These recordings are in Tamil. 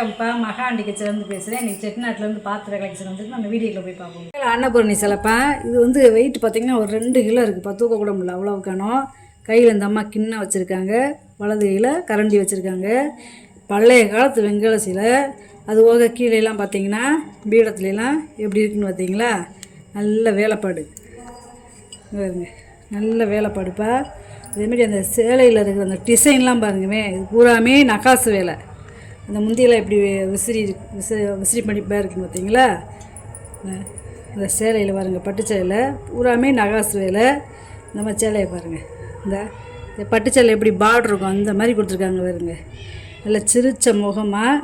வணக்கம்ப்பா. மகாண்டி கிச்சன்லேருந்து பேசுகிறேன். இன்றைக்கி செட்டிநாட்டிலேருந்து பாத்திர கலெக்ஷன் வந்துட்டு நம்ம வீடியோவில் போய் பார்ப்போம். அன்னபூரணி சிலைப்பா. இது வந்து வெயிட் பார்த்திங்கன்னா ஒரு 2 கிலோ இருக்குப்பா. தூக்க கூட முடியல, அவ்வளோ காணும். கையில் இந்த அம்மா கிண்ணம் வச்சுருக்காங்க, வலது கையில் கரண்டி வச்சுருக்காங்க. பழைய காலத்து வெங்கல சிலை. அது போக கீழேலாம் பார்த்திங்கன்னா பீடத்துலலாம் எப்படி இருக்குன்னு பார்த்தீங்களா, நல்ல வேலைப்பாடு பாருங்க, நல்ல வேலைப்பாடுப்பா. அதேமாரி அந்த சேலையில் இருக்கிற அந்த டிசைன்லாம் பாருங்கவே, இது பூராமே நகாசு வேலை. அந்த முந்தியெல்லாம் எப்படி விசிறி பண்ணிப்பா இருக்குன்னு பார்த்தீங்களா. இந்த சேலையில் பாருங்கள், பட்டு சேலையில் பூராமே நகாசு வேலை. இந்த மாதிரி சேலையை பாருங்கள், இந்த பட்டு சேலை எப்படி பார்டர் இருக்கும் அந்த மாதிரி கொடுத்துருக்காங்க பாருங்க. நல்ல சிரிச்ச முகமாக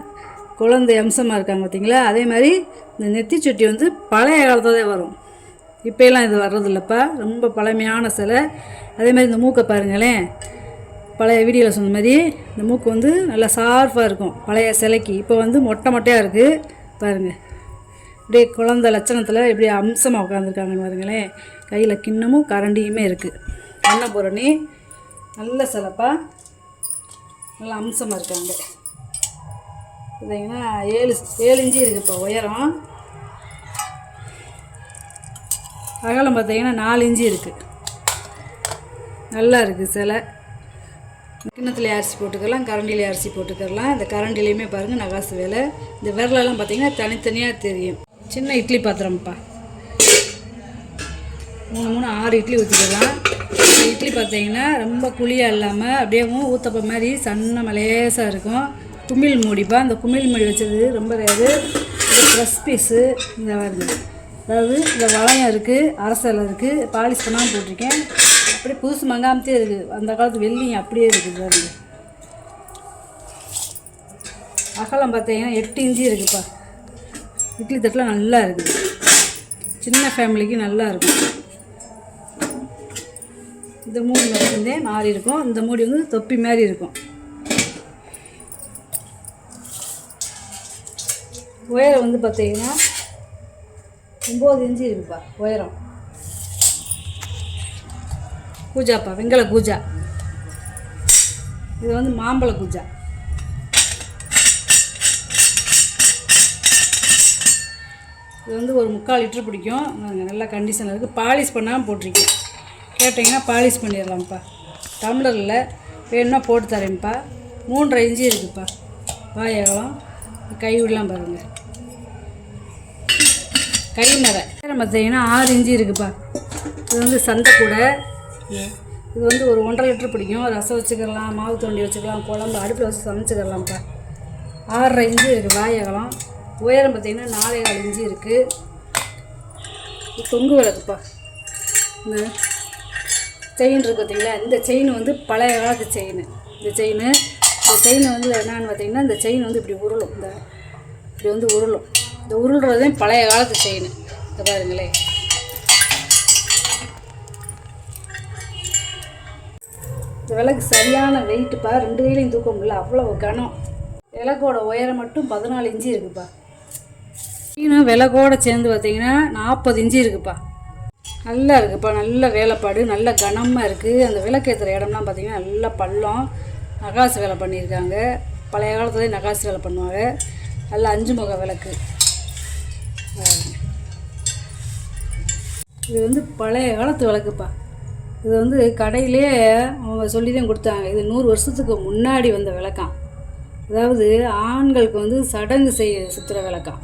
குழந்தை அம்சமாக இருக்காங்க பார்த்தீங்களா. அதே மாதிரி இந்த நெத்திச்சுட்டி வந்து பழைய காலத்தில் தான் வரும், இப்போலாம் இது வர்றதில்லப்பா. ரொம்ப பழமையான சிலை. அதே மாதிரி இந்த மூக்கை பாருங்களேன், பழைய வீடியோவில் சொன்ன மாதிரி இந்த மூக்கு வந்து நல்லா ஷார்ப்பாக இருக்கும் பழைய சிலைக்கு. இப்போ வந்து மொட்டை மொட்டையாக இருக்குது பாருங்கள். இப்படியே குழந்தை லட்சணத்தில் எப்படி அம்சமாக உட்காந்துருக்காங்கன்னு பாருங்களேன். கையில் கிண்ணமும் கரண்டியுமே இருக்குது. அன்னபூரணி நல்ல சிலைப்பா, நல்லா அம்சமாக இருக்காங்க. பார்த்தீங்கன்னா 7 இன்ச்சு இருக்குதுப்பா உயரம். அகலம் பார்த்தீங்கன்னா 4 இன்ச்சு இருக்குது. நல்லா இருக்குது சிலை. கிண்ணத்துலேயே அரிசி போட்டுக்கலாம், கரண்டிலே அரிசி போட்டுக்கலாம். இந்த கரண்டிலையுமே பாருங்கள் நகாசு வேலை. இந்த விரலெல்லாம் பார்த்திங்கன்னா தனித்தனியாக தெரியும். சின்ன இட்லி பாத்திரம்ப்பா, 3 6 இட்லி ஊற்றிக்கலாம். இந்த இட்லி பார்த்திங்கன்னா ரொம்ப குழியாக இல்லாமல் அப்படியே ஊத்தப்ப மாதிரி சன்ன மலேசாக இருக்கும். குமிழ் மூடிப்பா. இந்த குமிழ் மூடி வச்சது ரொம்ப ரேரு. இது ப்ரெஸ் பீஸு. இந்த வருது, அதாவது இந்த வளையம் இருக்குது, அரசலை இருக்குது, பாலிஷ் பண்ணாமல் போட்டிருக்கேன். அப்படியே புதுசு மங்காமத்தே இருக்குது. அந்த காலத்து வெள்ளியும் அப்படியே இருக்குது பாருங்க. அகலம் பார்த்தீங்கன்னா 8 இன்ச்சு இருக்குதுப்பா. இட்லி தட்டில் நல்லா இருக்குது. சின்ன ஃபேமிலிக்கு நல்லா இருக்கும். இந்த மூடி வந்து மாறி இருக்கும். இந்த மூடி வந்து தொப்பி மாதிரி இருக்கும். உயரம் வந்து பார்த்தீங்கன்னா 9 இன்ச்சு இருக்குதுப்பா உயரம். கூஜாப்பா, வெங்கல கூஜா. இது வந்து மாம்பழ கூஜா. இது வந்து ஒரு 3/4 லிட்டர் பிடிக்கும். நல்ல கண்டிஷனில் இருக்குது. பாலிஷ் பண்ணாமல் போட்டிருக்கேன். கேட்டிங்கன்னா பாலிஷ் பண்ணிடலாம்ப்பா. டம்ளரில் வேணும்னா போட்டு தரேன்ப்பா. 3.5 இன்ச்சு இருக்குதுப்பா வாயகலம். கை விடலாம் பாருங்கள், கை நிறைய பார்த்தீங்கன்னா 6 இன்ச்சு இருக்குதுப்பா. இது வந்து சந்தைக்கூடை. இது வந்து ஒரு 1.5 லிட்டர் பிடிக்கும். ரசம் வச்சுக்கலாம், மாவு தோண்டி வச்சுக்கலாம், குழம்பு அடுப்பில் வச்சு சமைச்சிக்கலாம்ப்பா. 6.5 இன்ச்சு இருக்குது வாயகலம். உயரம் பார்த்திங்கன்னா 4.4 இன்ச்சு இருக்குது. தொங்கு விளக்குப்பா. இந்த செயின் இருக்குது பார்த்திங்களா, இந்த செயின் வந்து பழைய காலத்து செயின். இந்த செயின் வந்து என்னான்னு பார்த்திங்கன்னா, இந்த செயின் வந்து இப்படி உருளும். இப்படி வந்து உருளும். இந்த உருள்றதே பழைய காலத்து செயின். இதை பாருங்களேன். இந்த விளக்கு சரியான வெயிட்டுப்பா. 2 கையிலையும் தூக்க முடியல, அவ்வளோ கனம். விளக்கோட உயரம் மட்டும் 14 இன்ச்சு இருக்குதுப்பா. இன்னும் விளக்கோடு சேர்ந்து பார்த்திங்கன்னா 40 இன்ச்சு இருக்குதுப்பா. நல்லா இருக்குதுப்பா, நல்ல வேலைப்பாடு, நல்ல கனமாக இருக்குது. அந்த விளக்கு ஏற்றுற இடம்லாம் பார்த்திங்கன்னா நல்லா பள்ளம். நகாசு வேலை பண்ணியிருக்காங்க. பழைய காலத்துலேயே நகாசு வேலை பண்ணுவாங்க. நல்லா 5 முக விளக்கு. இது வந்து பழைய காலத்து விளக்குப்பா. இது வந்து கடையிலே அவங்க சொல்லி தான் கொடுத்தாங்க. இது 100 வருஷத்துக்கு முன்னாடி வந்த விளக்காம். அதாவது ஆண்களுக்கு வந்து சடங்கு சுற்றுற விளக்காம்.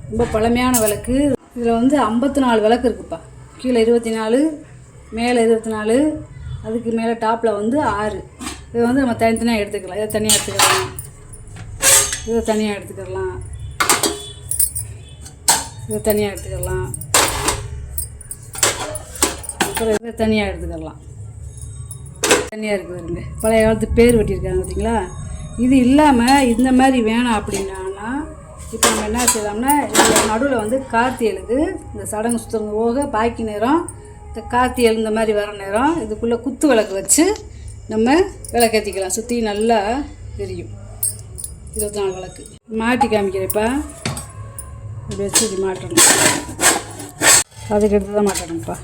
ரொம்ப பழமையான விளக்கு. இதில் வந்து 54 விளக்கு இருக்குதுப்பா. கீழே 24, மேலே 24, அதுக்கு மேலே டாப்பில் வந்து 6. இதை வந்து நம்ம தனித்தனியாக எடுத்துக்கலாம். இதை தனியாக எடுத்துக்கலாம், இதை தனியாக எடுத்துக்கலாம், இதை தனியாக எடுத்துக்கலாம், அப்புறம் இதை தனியாக எடுத்துக்கலாம். தனியாக இருக்குது பாருங்க. பழைய காலத்து பேர் வெட்டியிருக்காங்க பார்த்தீங்களா. இது இல்லாமல் இந்த மாதிரி வேணாம் அப்படின்னா இப்போ நம்ம என்ன செய்யலாம்னா, இதில் நடுவில் வந்து கார்த்தியலுக்கு இந்த சடங்கு சுற்றுறது போக பாக்கி நேரம் இந்த கார்த்தியல் இந்த மாதிரி வர நேரம் இதுக்குள்ளே குத்து விளக்கு வச்சு நம்ம விளக்கேற்றிக்கலாம். சுற்றி நல்லா தெரியும். 24 விளக்கு மாட்டி காமிக்கிறேப்பா. இப்படி வச்சு இப்படி மாட்டணும். அதுக்கு எடுத்து தான் மாட்டணும்ப்பா.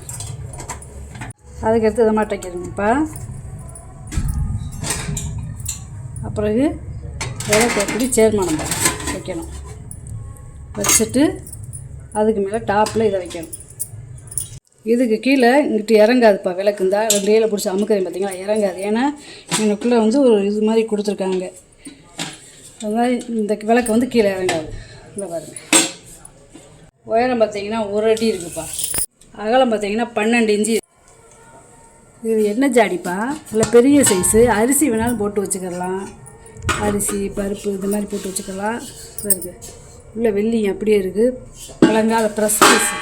அதுக்கு எடுத்து இதை மாட்டிக்கிறேங்கப்பா. அப்புறம் விளக்கு எப்படி சேர்மானம் வைக்கணும். வச்சுட்டு அதுக்கு மேலே டாப்பில் இதை வைக்கணும். இதுக்கு கீழே இங்கிட்டு இறங்காதுப்பா விளக்கு. இருந்தால் 2 ஏழை பிடிச்சி அமுக்கிறேன் பார்த்தீங்களா, இறங்காது. ஏன்னா எனக்குள்ளே வந்து ஒரு இது மாதிரி கொடுத்துருக்காங்க. அதுமாதிரி இந்த விளக்கு வந்து கீழே இறங்காது. இந்த பாருங்க, உயரம் பார்த்தீங்கன்னா 1 அடி இருக்குப்பா. அகலம் பார்த்தீங்கன்னா 12 இன்ச்சு. இது என்ன ஜாடிப்பா, இல்லை பெரிய சைஸு. அரிசி வேணாலும் போட்டு வச்சுக்கலாம், அரிசி பருப்பு இது மாதிரி போட்டு வச்சுக்கலாம். இருக்குது உள்ள வெள்ளி அப்படியே இருக்குது, கலங்காத ப்ரெஸ் பீஸ்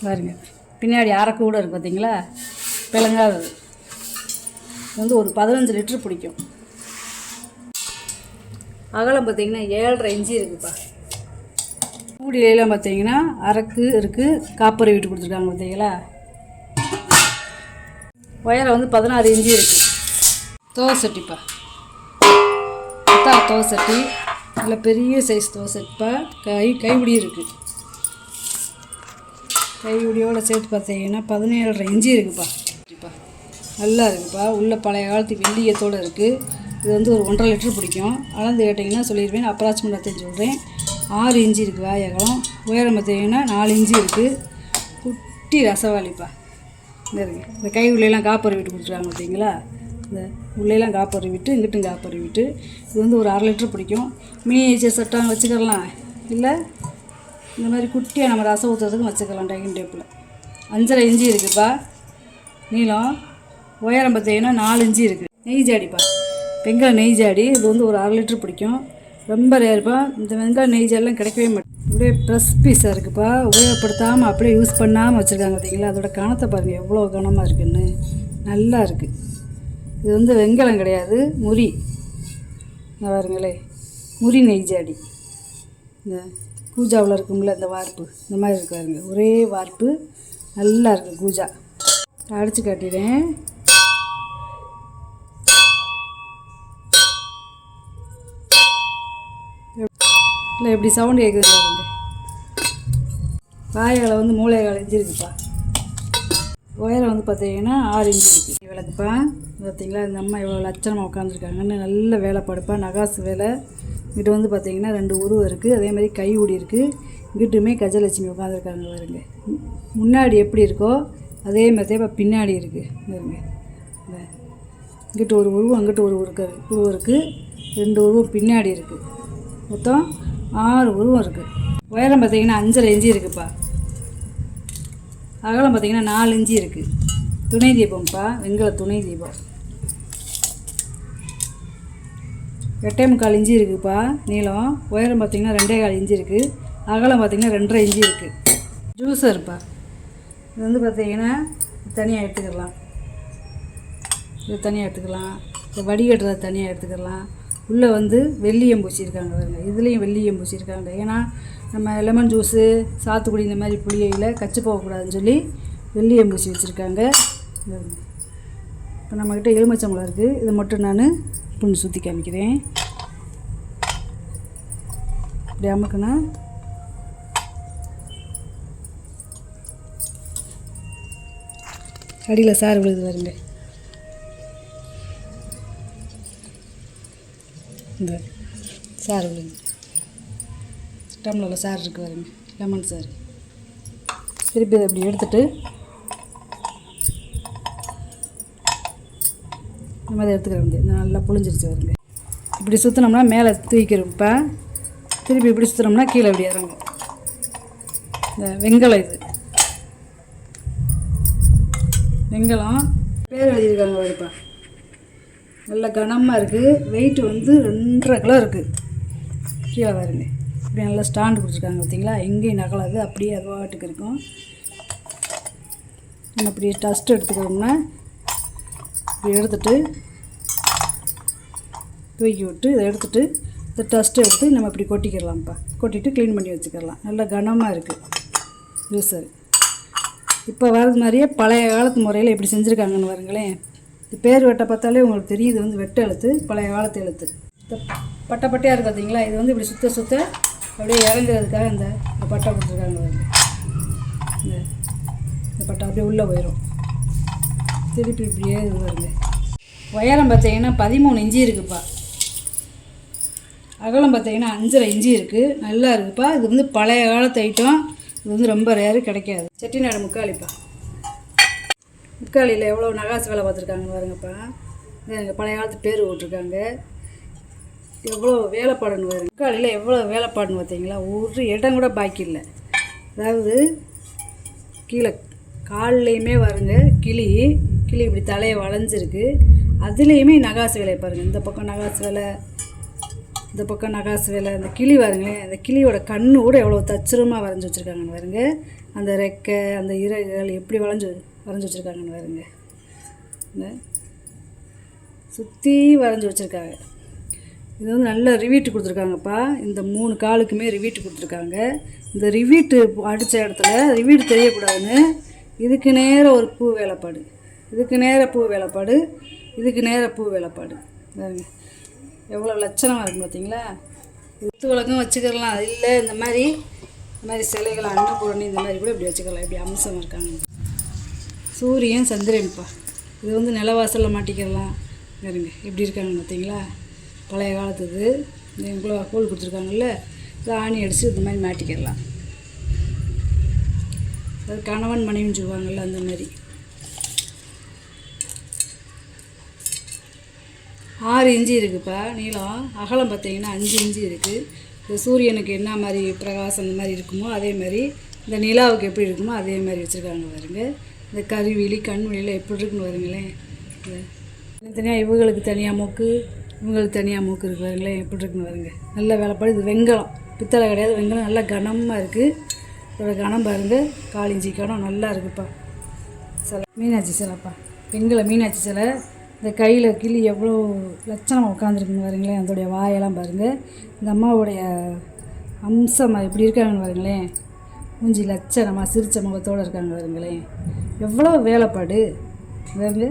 பாருங்க. பின்னாடி அரைக்கு கூட இருக்குது பார்த்தீங்களா, பிளங்காதது. வந்து ஒரு 15 லிட்டர் பிடிக்கும். அகலம் பார்த்தீங்கன்னா 7.5 இன்ச்சு இருக்குப்பா. மூடியிலாம் பார்த்தீங்கன்னா அரைக்கு இருக்குது, காப்பரை விட்டு கொடுத்துருக்காங்க பார்த்தீங்களா. உயரம் வந்து 16 இன்ச்சு இருக்குது. தோசட்டிப்பா, தோசட்டி நல்ல பெரிய சைஸ் தோசைப்பா. கைப்பிடி இருக்குது. கைப்பிடியோடு சேர்த்து பார்த்தீங்கன்னா 17.5 இன்ச்சு இருக்குப்பா. நல்லா இருக்குப்பா. உள்ள பழைய காலத்து வெள்ளியத்தோடு இருக்குது. இது வந்து ஒரு 1.5 லிட்டர் பிடிக்கும். அளந்து கேட்டிங்கன்னா சொல்லிடுவேன், அப்ராக்சிமேட்டாக தெரிஞ்சு சொல்கிறேன். 6 இன்ச்சு இருக்குது வாயகலம். உயரம் பார்த்தீங்கன்னா 4 இன்ச்சு இருக்குது. குட்டி ரசவாளிப்பா. இந்த இருக்குது, இந்த கை உள்ளெல்லாம் காப்பரை விட்டு கொடுத்துருக்காங்க பார்த்தீங்களா. இந்த உள்ளெல்லாம் காப்பரை விட்டு இங்கிட்டும் காப்பரை விட்டு. இது வந்து ஒரு 1/2 லிட்டர் பிடிக்கும். மினியேச்சர் சட்டாங்க வச்சுக்கலாம், இல்லை இந்த மாதிரி குட்டியாக நம்ம ரசம் ஊற்றுறதுக்கும் வச்சுக்கலாம். டைனிங் டேபிளில் 5.5 இன்ச்சு இருக்குதுப்பா நீளம். உயரம் பார்த்தீங்கன்னா 4 இன்ச்சு இருக்குது. நெய் ஜாடிப்பா, வெங்காய நெய் ஜாடி. இது வந்து ஒரு 1/2 லிட்டர் பிடிக்கும். ரொம்ப ரேருப்பா. இந்த வெங்காய நெய் ஜாடிலாம் கிடைக்கவே மாட்டேன். அப்படியே ப்ரெஸ் பீஸாக இருக்குப்பா. உபயோகப்படுத்தாமல் அப்படியே யூஸ் பண்ணாமல் வச்சுருக்காங்க பார்த்தீங்களா. அதோட கணத்தை பாருங்கள் எவ்வளோ கனமாக இருக்குதுன்னு. நல்லா இருக்குது. இது வந்து வெங்காயம் கிடையாது, முறி. பாருங்களே, முறி நெய் ஜாடி. இந்த கூஜாவில் இருக்கும்ல இந்த வார்ப்பு, இந்த மாதிரி இருக்கு பாருங்க. ஒரே வார்ப்பு, நல்லா இருக்குது கூஜா. அடித்து காட்டிடுறேன். இல்லை எப்படி சவுண்டு கேட்குது பாருங்க. வாயகளை வந்து மூளைகால் இன்ச்சு இருக்குப்பா. உயரம் வந்து பார்த்தீங்கன்னா 6 இன்ச்சு இருக்குது. விளக்குப்பா பார்த்தீங்களா. இந்த அம்மா எவ்வளோ லட்சணமாக உட்காந்துருக்காங்கன்னு. நல்ல வேலைப்பாடுப்பா, நகாசு வேலை. இங்கிட்ட வந்து பார்த்தீங்கன்னா 2 உருவம் இருக்குது. அதே மாதிரி கை ஊடி இருக்குது. இங்கிட்டுமே கஜலட்சுமி உட்காந்துருக்காங்க பாருங்க. முன்னாடி எப்படி இருக்கோ அதே மாதிரி இப்போ பின்னாடி இருக்குது பாருங்க. இங்கிட்ட ஒரு உருவம், அங்கிட்ட ஒரு உருவம் இருக்குது. 2 உருவம் பின்னாடி இருக்குது. மொத்தம் 6 உருவம் இருக்குது. உயரம் பார்த்தீங்கன்னா 5.5 இன்ச்சு இருக்குதுப்பா. அகலம் பார்த்தீங்கன்னா 4 இன்ச்சு இருக்குது. துணை தீபம்ப்பா, வெண்கல துணை தீபம். 8.25 இன்ச்சு இருக்குதுப்பா நீளம். உயரம் பார்த்தீங்கன்னா 2.25 இன்ச்சு இருக்குது. அகலம் பார்த்தீங்கன்னா 2.5 இன்ச்சு இருக்குது. ஜூஸர்ப்பா. இது வந்து பார்த்தீங்கன்னா தனியாக எடுத்துக்கலாம், இது தனியாக எடுத்துக்கலாம். இது வடிகட்டுறத தனியாக எடுத்துக்கலாம். உள்ளே வந்து வெள்ளியம் பூசியிருக்காங்க பாருங்க. இதுலேயும் வெள்ளியம் பூசியிருக்காங்க. ஏன்னா நம்ம லெமன் ஜூஸு, சாத்துக்குடி இந்த மாதிரி புளியையில் கச்சு போகக்கூடாதுன்னு சொல்லி வெள்ளியம் பூசி வச்சுருக்காங்க. இப்போ நம்மக்கிட்ட எலுமிச்சம்பழம் இருக்குது. இதை மட்டும் நான் புண்ணு சுற்றி காமிக்கிறேன். இப்படி அமுக்குன்னா அடியில் சாறு விழுது வருங்க. இந்த சாறு விழுது டம்ளரில் சாறு இருக்குது பாருங்க, லெமன் சாறு. திருப்பி அதை இப்படி எடுத்துகிட்டு இந்த மாதிரி எடுத்துக்கிற வேண்டியது. நல்லா புளிஞ்சிருச்சு வருங்க. இப்படி சுற்றினோம்னா மேலே தூக்கிடும். இப்போ திருப்பி இப்படி சுற்றினோம்னா கீழே இப்படி இறங்கும். இந்த வெங்கலம், இது வெங்கலம் பேர் எழுதியிருக்காங்க வருப்பா. நல்ல கனமாக இருக்குது. வெயிட்டு வந்து 2.5 கிலோ இருக்குது. கீழே வருங்க. இப்படி நல்லா ஸ்டாண்டு கொடுத்துருக்காங்க பார்த்தீங்களா. எங்கேயும் நகலாது, அப்படியே அது வாட்டுக்கு இருக்கும். நம்ம இப்படி டஸ்ட் எடுத்துக்கிறோம்னா இப்படி எடுத்துகிட்டு தூக்கி விட்டு இதை எடுத்துகிட்டு இந்த டஸ்ட்டை எடுத்து நம்ம இப்படி கொட்டிக்கிடலாம்ப்பா. கொட்டிட்டு க்ளீன் பண்ணி வச்சுக்கிடலாம். நல்லா கனமாக இருக்குது ஜூஸர். இப்போ வரது மாதிரியே பழைய காலத்து முறையில் எப்படி செஞ்சுருக்காங்கன்னு பாருங்களேன். இது பேர் வெட்டை பார்த்தாலே உங்களுக்கு தெரியும். இது வந்து வெட்ட எழுத்து, பழைய காலத்து எழுத்து. இந்த பட்டை பட்டையாக இருக்குது பார்த்தீங்களா. இது வந்து இப்படி சுற்ற சுற்ற அப்படியே இறங்குறதுக்காக இந்த பட்டை கொடுத்துருக்காங்க பாருங்க. இந்த பட்டை அப்படியே உள்ளே போயிடும். திருப்பி இப்படியே இது வருங்க. உயரம் பார்த்தீங்கன்னா 13 இன்ச்சு இருக்குப்பா. அகலம் பார்த்தீங்கன்னா 5.5 இன்ச்சு இருக்குது. நல்லா இருக்குப்பா. இது வந்து பழைய காலத்து ஐட்டம். இது வந்து ரொம்ப ரேரு, கிடைக்காது. செட்டிநாடு முக்காலிப்பா. முக்காலியில் எவ்வளோ நகாசு வேலை பார்த்துருக்காங்கன்னு பாருங்கப்பா. எங்கள் பழைய காலத்து பேர் போட்டிருக்காங்க. எவ்வளோ வேலைப்பாடுன்னு பாருங்க. முக்காலியில் எவ்வளோ வேலைப்பாடுன்னு பார்த்தீங்களா? ஒரு இடம் கூட பாக்கி இல்லை. அதாவது கீழே கால்லையுமே பாருங்க கிளி இப்படி தலையை வளைஞ்சிருக்கு. அதுலேயுமே நகாசு வேலையை பாருங்கள். இந்த பக்கம் நகாசு வேலை, இந்த பக்கம் நகாசு வேலை. அந்த கிளி பாருங்களேன், அந்த கிளியோட கண்ணு கூட எவ்வளோ தச்சுரமாக வரைஞ்சி வச்சுருக்காங்கன்னு பாருங்க. அந்த ரெக்கை, அந்த இறகுகள் எப்படி வரைஞ்சி வச்சுருக்காங்கன்னு பாருங்க. இந்த சுற்றி வரைஞ்சி வச்சுருக்காங்க. இது வந்து நல்ல ரிவீட்டு கொடுத்துருக்காங்கப்பா. இந்த 3 காலுக்குமே ரிவீட்டு கொடுத்துருக்காங்க. இந்த ரிவீட்டு அடித்த இடத்துல ரிவீட்டு தெரியக்கூடாதுன்னு இதுக்கு நேராக ஒரு பூ வேலைப்பாடு, இதுக்கு நேராக பூ வேலைப்பாடு, இதுக்கு நேராக பூ வேலைப்பாடு. பாருங்க எவ்வளோ லட்சணமாக இருக்கும் பார்த்தீங்களா? இது உலகம் வச்சுக்கலாம். அது இல்லை இந்த மாதிரி சிலைகள் அன்னபூரணி இந்த மாதிரி கூட இப்படி வச்சுக்கலாம். இப்படி அம்சமாக இருக்காங்க. சூரியன் சந்திரன்ப்பா. இது வந்து நிலவாசலில் மாட்டிக்கிறலாம். பாருங்க எப்படி இருக்காங்கன்னு பார்த்தீங்களா? பழைய காலத்துக்கு இவ்வளோ கோல் கொடுத்துருக்காங்கல்ல, இதை ஆணி அடித்து இந்த மாதிரி மாட்டிக்கிடலாம். அது கணவன் மனைவின்னு சொல்லுவாங்கள்ல, அந்த மாதிரி. 6 இன்ச்சு இருக்குப்பா நீளம். அகலம் பார்த்தீங்கன்னா 5 இன்ச்சு இருக்குது. இந்த சூரியனுக்கு என்ன மாதிரி பிரகாசம் இந்த மாதிரி இருக்குமோ அதே மாதிரி இந்த நிலாவுக்கு எப்படி இருக்குமோ அதே மாதிரி வச்சுருக்காங்க பாருங்க. இந்த கருவிழி கண்வெளியில் எப்படி இருக்குன்னு பாருங்களேன். தனியாக இவங்களுக்கு தனியாக மூக்கு, இவங்களுக்கு தனியாக மூக்கு இருக்குது பாருங்களேன், எப்படி இருக்குன்னு பாருங்க. நல்ல வேலைப்பாடு. இது வெங்கலம், பித்தளை கிடையாது, வெங்கலம். நல்லா கனமாக இருக்குது. இதோட கனம் பாருங்கள், 4 இன்ச்சு கனம். நல்லா இருக்குப்பா. சிலை மீனாட்சி சிலைப்பா, வெங்கல மீனாட்சி சிலை. இந்த கையில் கிளி எவ்வளோ லட்சணமாக உட்காந்துருக்குன்னு பாருங்களேன். அதோடைய வாயெல்லாம் பாருங்கள். இந்த அம்மாவுடைய அம்சமாக எப்படி இருக்காங்கன்னு பாருங்களேன். மூஞ்சி லட்சணமாக சிரிச்ச முகத்தோடு இருக்காங்க பாருங்களேன். எவ்வளோ வேலைப்பாடு பாருங்க.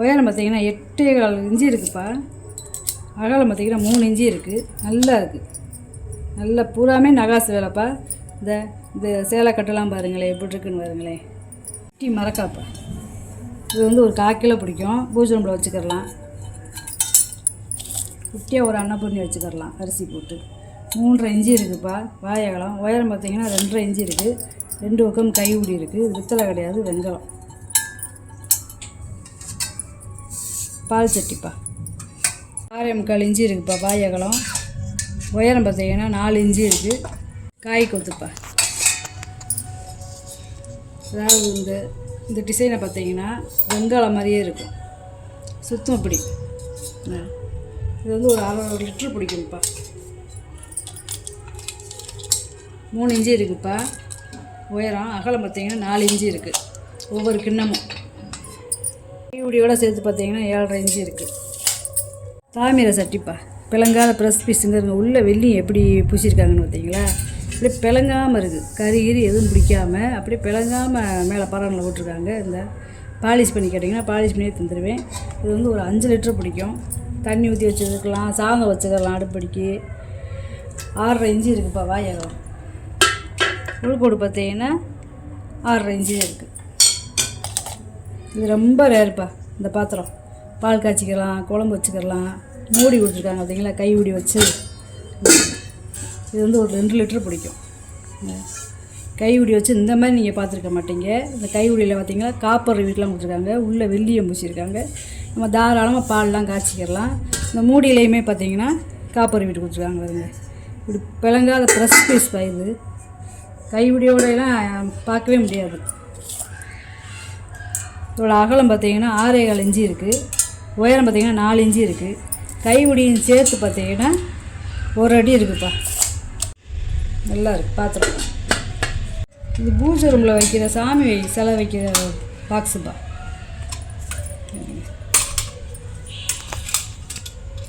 உயரம் பார்த்திங்கன்னா 8.25 இன்ச்சு இருக்குப்பா. அகலம் பார்த்திங்கன்னா 3 இன்ச்சு இருக்குது. நல்லா இருக்குது. நல்லா பூராமே நகாசு வேலைப்பா. இந்த சேலை கட்டெல்லாம் பாருங்களேன் எப்படி இருக்குன்னு பாருங்களேன். குட்டி மரக்காப்பா. இது வந்து ஒரு 1/4 கிலோ பிடிக்கும். பூஜை ரூமில் வச்சுக்கிறலாம். குட்டியாக ஒரு அன்னப்பூர்ணி வச்சுக்கிறலாம் அரிசி போட்டு. 3.5 இன்ச்சு இருக்குப்பா வாயகலம். உயரம் பார்த்திங்கன்னா 2.5 இன்ச்சு இருக்குது. 2 பக்கம் கை ஊடி இருக்குது. பித்தளை கிடையாது, வெங்கலம். பால் சட்டிப்பா. 6.25 இன்ச்சு இருக்குப்பா வாயகலம். உயரம் பார்த்தீங்கன்னா 4 இன்ச்சு இருக்குது. காய் கொத்துப்பா. அதாவது இந்த டிசைனை பார்த்தீங்கன்னா வெங்காயம் மாதிரியே இருக்கும். சுத்தம் இப்படி. இது வந்து ஒரு 1/2 லிட்டர் பிடிக்கும்ப்பா. 3 இன்ச்சு இருக்குப்பா உயரம். அகலம் பார்த்தீங்கன்னா 4 இன்ச்சு இருக்குது. ஒவ்வொரு கிண்ணமும் கையுடியோடு சேர்த்து பார்த்தீங்கன்னா 7.5 இன்ச்சு இருக்குது. தாமிர சட்டிப்பா. பிளங்காத ப்ரெஸ் பீஸுங்கிறங்க. உள்ள வெள்ளி எப்படி பூசியிருக்காங்கன்னு பார்த்தீங்களா? அப்படியே பிளங்காமல் இருக்குது. கறி எதுவும் பிடிக்காமல் அப்படியே பிளங்காமல் மேலே பரவனில் போட்டிருக்காங்க. இந்த பாலிஷ் பண்ணி கேட்டிங்கன்னா பாலிஷ் பண்ணியே தந்துடுவேன். இது வந்து ஒரு 5 லிட்டர் பிடிக்கும். தண்ணி ஊற்றி வச்சுக்கலாம், சாதம் வச்சுக்கலாம் அடுப்படிக்கு. 6.5 இன்ச்சு இருக்குப்பா வாயகம். உள்கோடு பார்த்தீங்கன்னா 6.5 இன்ச்சு இருக்குது. இது ரொம்ப ரேருப்பா இந்த பாத்திரம். பால் காய்ச்சிக்கலாம், குழம்பு வச்சுக்கலாம். மூடி கொடுத்துருக்காங்க பார்த்தீங்களா, கை ஊடி வச்சு. இது வந்து ஒரு 2 லிட்டர் பிடிக்கும். கை ஊடி வச்சு இந்த மாதிரி நீங்கள் பார்த்துருக்க மாட்டீங்க. இந்த கை ஊடியில் பார்த்தீங்கன்னா காப்பர் வீட்டெலாம் கொடுத்துருக்காங்க. உள்ளே வெள்ளியம் பூசியிருக்காங்க. நம்ம தாராளமாக பால்லாம் காய்ச்சிக்கிறலாம். இந்த மூடியிலையுமே பார்த்தீங்கன்னா காப்பர் வீட்டு கொடுத்துருக்காங்க பாருங்க. இப்படி பிளங்காத ப்ரெஸ் பீஸ் பா. இது கைவிடியோடையெல்லாம் பார்க்கவே முடியாது. இதோட அகலம் பார்த்தீங்கன்னா 6.25 இன்ச்சு இருக்குது. உயரம் பார்த்தீங்கன்னா 4 இன்ச்சு இருக்குது. கைவிடியும் சேர்த்து பார்த்தீங்கன்னா 1 அடி இருக்குப்பா. நல்லா இருக்குது பாத்திரம். இது பூஜை ரூமில் வைக்கிற சாமி சிலை வைக்கிற பாக்ஸுப்பா.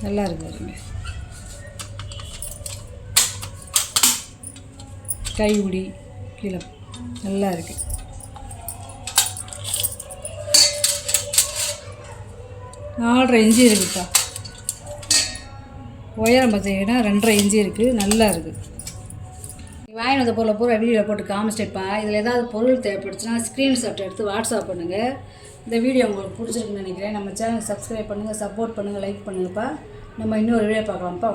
நல்லா இருக்கு பாருங்க. கைவிடி கீழே நல்லா இருக்குது. நாலரை இன்ச்சு இருக்குப்பா. உயரம் பார்த்தீங்கன்னா 2.5 இன்ச்சு இருக்குது. நல்லா இருக்குது. வாங்கிட்டு வந்த பொருளை பூரா வீடியோ போட்டு காமிச்சிட்டேப்பா. இதில் ஏதாவது பொருள் தேவைப்படுச்சுன்னா ஸ்க்ரீன்ஷாட் எடுத்து வாட்ஸ்அப் பண்ணுங்கள். இந்த வீடியோ உங்களுக்கு பிடிச்சிருக்குன்னு நினைக்கிறேன். நம்ம சேனல் சப்ஸ்கிரைப் பண்ணுங்கள், சப்போர்ட் பண்ணுங்கள், லைக் பண்ணுங்கப்பா. நம்ம இன்னொரு வீடியோ பார்க்கலாம்ப்பா.